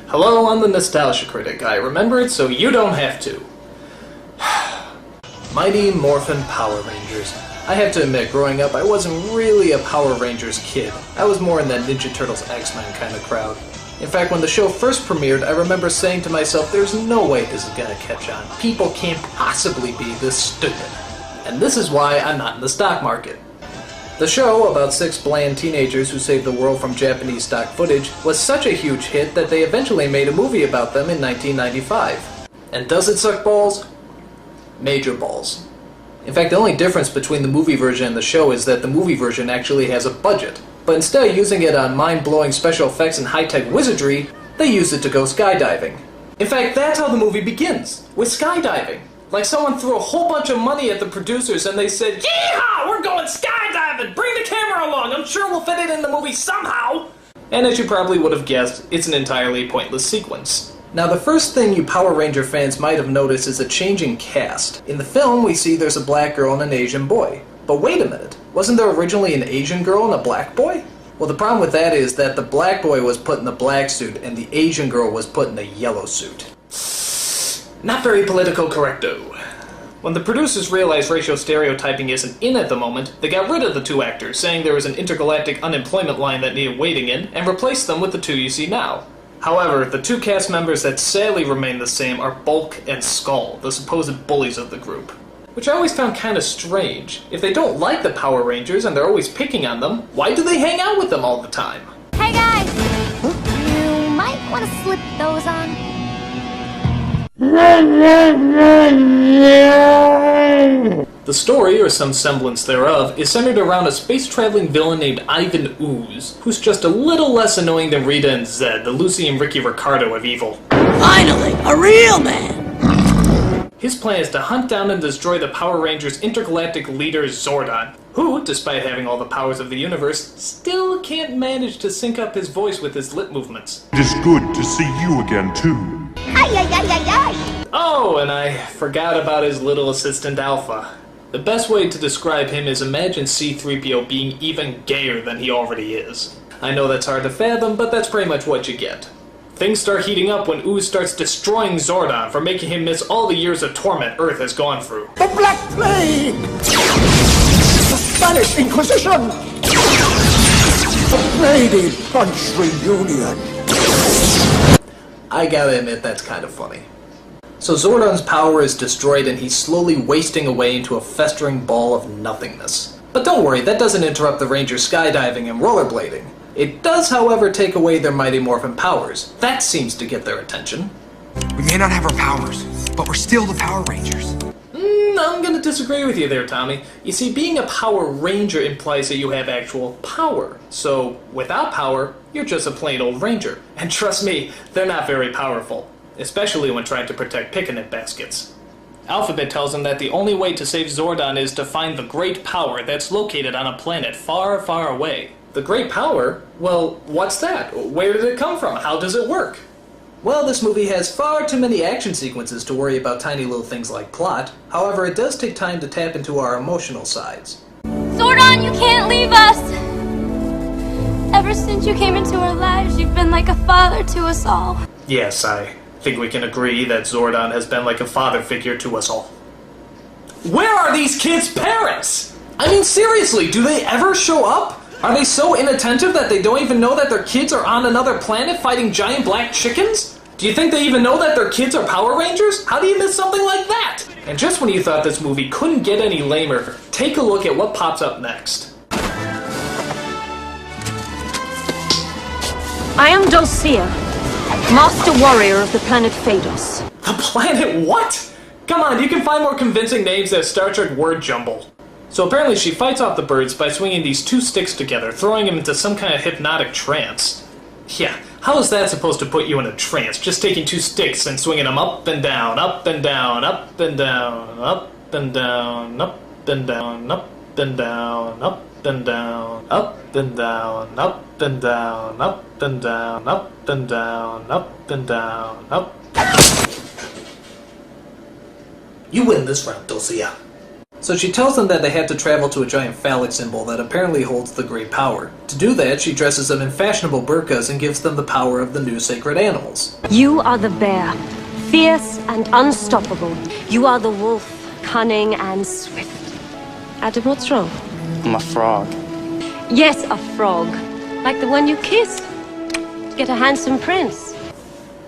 Hello, I'm the Nostalgia Critic. I remember it so you don't have to. Mighty Morphin Power Rangers. I have to admit, growing up, I wasn't really a Power Rangers kid. I was more in that Ninja Turtles X-Men kind of crowd. In fact, when the show first premiered, I remember saying to myself, there's no way this is gonna catch on. People can't possibly be this stupid. And this is why I'm not in the stock market. The show, about 6 bland teenagers who saved the world from Japanese stock footage, was such a huge hit that they eventually made a movie about them in 1995. And does it suck balls? Major balls. In fact, the only difference between the movie version and the show is that the movie version actually has a budget. But instead of using it on mind-blowing special effects and high-tech wizardry, they used it to go skydiving. In fact, that's how the movie begins, with skydiving. Like someone threw a whole bunch of money at the producers and they said, "Yeehaw! We're going skydiving! Bring the camera along! I'm sure we'll fit it in the movie somehow!" And as you probably would have guessed, it's an entirely pointless sequence. Now, the first thing you Power Ranger fans might have noticed is a changing cast. In the film, we see there's a black girl and an Asian boy. But wait a minute, wasn't there originally an Asian girl and a black boy? Well, the problem with that is that the black boy was put in the black suit and the Asian girl was put in the yellow suit. Not very political correcto. When the producers realized racial stereotyping isn't in at the moment, they got rid of the 2 actors, saying there was an intergalactic unemployment line that needed waiting in, and replaced them with the 2 you see now. However, the 2 cast members that sadly remain the same are Bulk and Skull, the supposed bullies of the group. Which I always found kind of strange. If they don't like the Power Rangers and they're always picking on them, why do they hang out with them all the time? Hey guys! You might want to slip those on. The story, or some semblance thereof, is centered around a space-traveling villain named Ivan Ooze, who's just a little less annoying than Rita and Zed, the Lucy and Ricky Ricardo of evil. Finally, a real man! His plan is to hunt down and destroy the Power Rangers' intergalactic leader Zordon, who, despite having all the powers of the universe, still can't manage to sync up his voice with his lip movements. It is good to see you again, too. Oh, and I forgot about his little assistant Alpha. The best way to describe him is imagine C-3PO being even gayer than he already is. I know that's hard to fathom, but that's pretty much what you get. Things start heating up when Ooze starts destroying Zordon for making him miss all the years of torment Earth has gone through. The Black Plague! The Spanish Inquisition! The Brady Bunch reunion! I gotta admit, that's kind of funny. So Zordon's power is destroyed and he's slowly wasting away into a festering ball of nothingness. But don't worry, that doesn't interrupt the Rangers skydiving and rollerblading. It does, however, take away their Mighty Morphin powers. That seems to get their attention. We may not have our powers, but we're still the Power Rangers. I'm gonna disagree with you there, Tommy. You see, being a Power Ranger implies that you have actual power. So, without power, you're just a plain old Ranger. And trust me, they're not very powerful. Especially when trying to protect picnic baskets. Alphabet tells him that the only way to save Zordon is to find the great power that's located on a planet far, far away. The great power? Well, what's that? Where did it come from? How does it work? Well, this movie has far too many action sequences to worry about tiny little things like plot. However, it does take time to tap into our emotional sides. Zordon, you can't leave us! Ever since you came into our lives, you've been like a father to us all. Yes, I think we can agree that Zordon has been like a father figure to us all. Where are these kids' parents? I mean, seriously, do they ever show up? Are they so inattentive that they don't even know that their kids are on another planet fighting giant black chickens? Do you think they even know that their kids are Power Rangers? How do you miss something like that? And just when you thought this movie couldn't get any lamer, take a look at what pops up next. I am Dulcea, Master Warrior of the planet Phaedos. The planet what? Come on, you can find more convincing names than Star Trek word jumble. So apparently she fights off the birds by swinging these 2 sticks together, throwing them into some kind of hypnotic trance. Yeah, how is that supposed to put you in a trance, just taking 2 sticks and swinging them up and down, up and down, up and down, up and down, up and down, up and down, up and down, up and down, up and down, up and down, up and down, up and down, up. You win this round, Dulcea. So she tells them that they have to travel to a giant phallic symbol that apparently holds the great power. To do that, she dresses them in fashionable burqas and gives them the power of the new sacred animals. You are the bear, fierce and unstoppable. You are the wolf, cunning and swift. Adam, what's wrong? I'm a frog. Yes, a frog. Like the one you kissed. To get a handsome prince.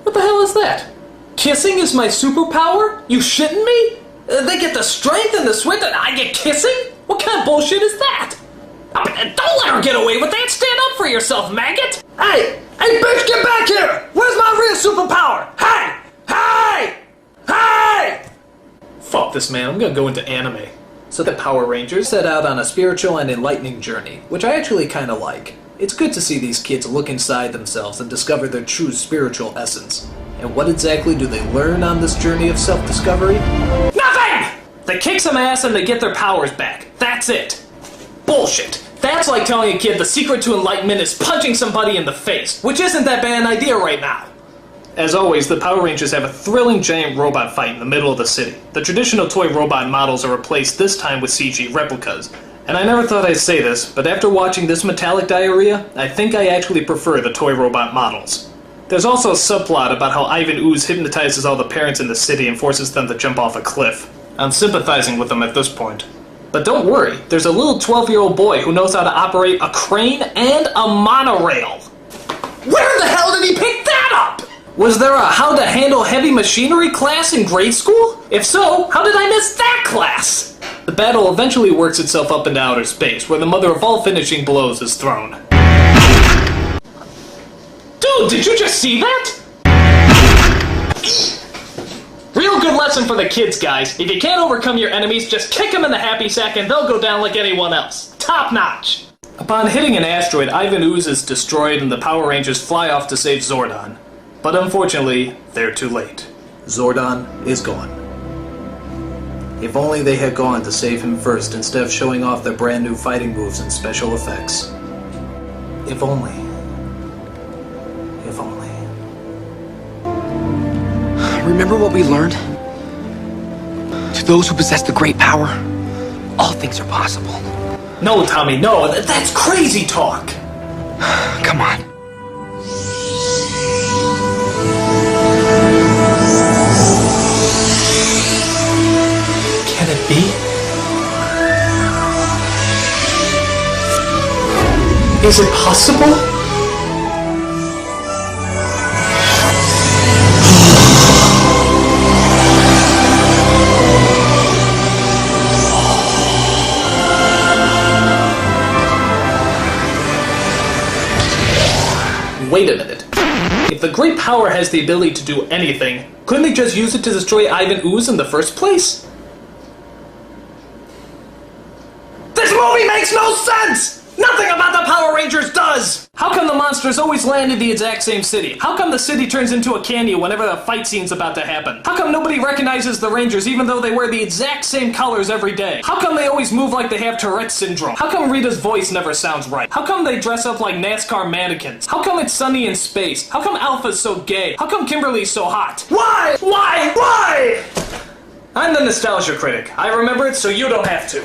What the hell is that? Kissing is my superpower? You shitting me? They get the strength and the swift and I get kissing? What kind of bullshit is that? Don't let her get away with that! Stand up for yourself, maggot! Hey! Hey, bitch, get back here! Where's my real superpower? Hey! Hey! Hey! Fuck this, man. I'm gonna go into anime. So the Power Rangers set out on a spiritual and enlightening journey, which I actually kinda like. It's good to see these kids look inside themselves and discover their true spiritual essence. And what exactly do they learn on this journey of self-discovery? Nothing! They kick some ass and they get their powers back. That's it. Bullshit. That's like telling a kid the secret to enlightenment is punching somebody in the face, which isn't that bad an idea right now. As always, the Power Rangers have a thrilling giant robot fight in the middle of the city. The traditional toy robot models are replaced this time with CG replicas. And I never thought I'd say this, but after watching this metallic diarrhea, I think I actually prefer the toy robot models. There's also a subplot about how Ivan Ooze hypnotizes all the parents in the city and forces them to jump off a cliff. I'm sympathizing with them at this point. But don't worry, there's a little 12-year-old boy who knows how to operate a crane and a monorail. Where the hell did he pick that up? Was there a how to handle heavy machinery class in grade school? If so, how did I miss that class? The battle eventually works itself up into outer space, where the mother of all finishing blows is thrown. Dude, did you just see that? Real good lesson for the kids, guys. If you can't overcome your enemies, just kick them in the happy sack and they'll go down like anyone else. Top notch! Upon hitting an asteroid, Ivan Ooze is destroyed and the Power Rangers fly off to save Zordon. But unfortunately, they're too late. Zordon is gone. If only they had gone to save him first instead of showing off their brand new fighting moves and special effects. If only. If only. Remember what we learned? To those who possess the great power, all things are possible. No, Tommy, no. That's crazy talk. Come on. Can it be? Is it possible? Wait a minute. If the great power has the ability to do anything, couldn't they just use it to destroy Ivan Ooze in the first place? This movie makes no sense! Nothing about the Power Rangers does! How come the monsters always land in the exact same city? How come the city turns into a canyon whenever the fight scene's about to happen? How come nobody recognizes the Rangers even though they wear the exact same colors every day? How come they always move like they have Tourette's syndrome? How come Rita's voice never sounds right? How come they dress up like NASCAR mannequins? How come it's sunny in space? How come Alpha's so gay? How come Kimberly's so hot? Why? Why? Why? I'm the Nostalgia Critic. I remember it so you don't have to.